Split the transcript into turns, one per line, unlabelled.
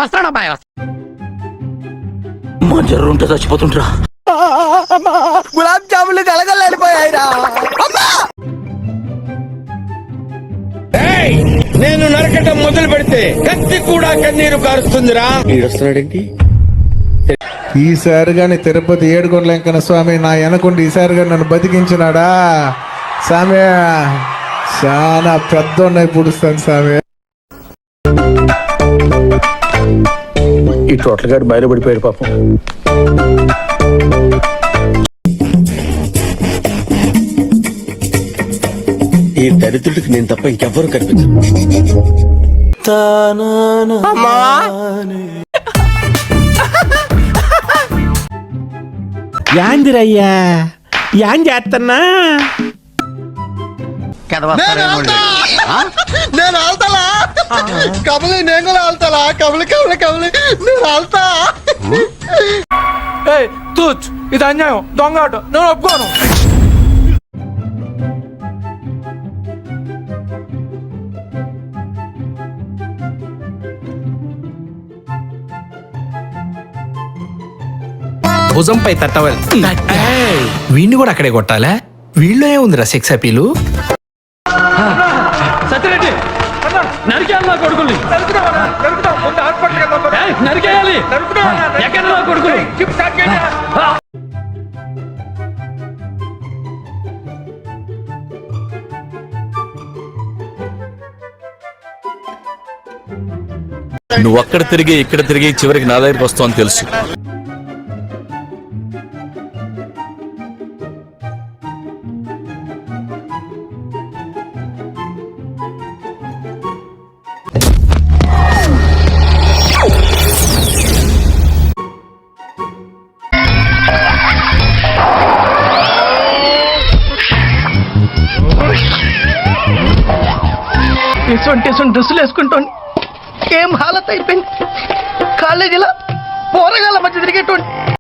వస్తాను అబ్బాయి.
మా జర్రు ఉంటే చచ్చిపోతుంటరా.
గులాబ్ జాములు కలగలేడిపోయాయిరా.
నేను నరకటం మొదలు పెడితే కత్తి కూడా కన్నీరు కారుస్తుందిరా. వస్తున్నాడేంటి?
ఈసారి గాని తిరుపతి ఏడుకొండల వెంకన్న స్వామి నా వెనకుండి ఈసారి గాని నన్ను బతికించినాడా స్వామి. చాలా పెద్ద ఉన్నాయి పుడుస్తాను స్వామి.
ఈ టోటల్ గారు బయలుపడిపోయాడు పాపం. ఈ దరిద్రుడికి నేను తప్ప ఇంకెవ్వరూ కనిపించరు.
యాందిరయ్యా యాన్ చేస్తున్నా. నేను ఆల్తాలా కబలి, నేను కూడా ఆల్తాలా కబలి కబలి కబలి నేను ఆల్తా.
తూచ్ ఇది అన్యాయం, దొంగ ఆట, నేను ఒప్పుకోను.
భుజంపై తట్టవాలి. వీడిని కూడా అక్కడే కొట్టాలా? వీళ్ళు ఏముందిరా సెక్స్ అపీలు?
సత్యరెడ్డి నరికేయాలి నా కొడుకుల్ని, నరికేయాలి ఎక్కడ నా కొడుకులు.
నువ్వు అక్కడ తిరిగి ఇక్కడ తిరిగి చివరికి నా దగ్గరికి వస్తావు అని తెలుసు.
ఇటువంటి డ్రెస్సులు వేసుకుంటాను ఏం హాలత్ అయిపోయింది. కాలేజీలో పోరగాళ్ళ మధ్య తిరిగేటువంటి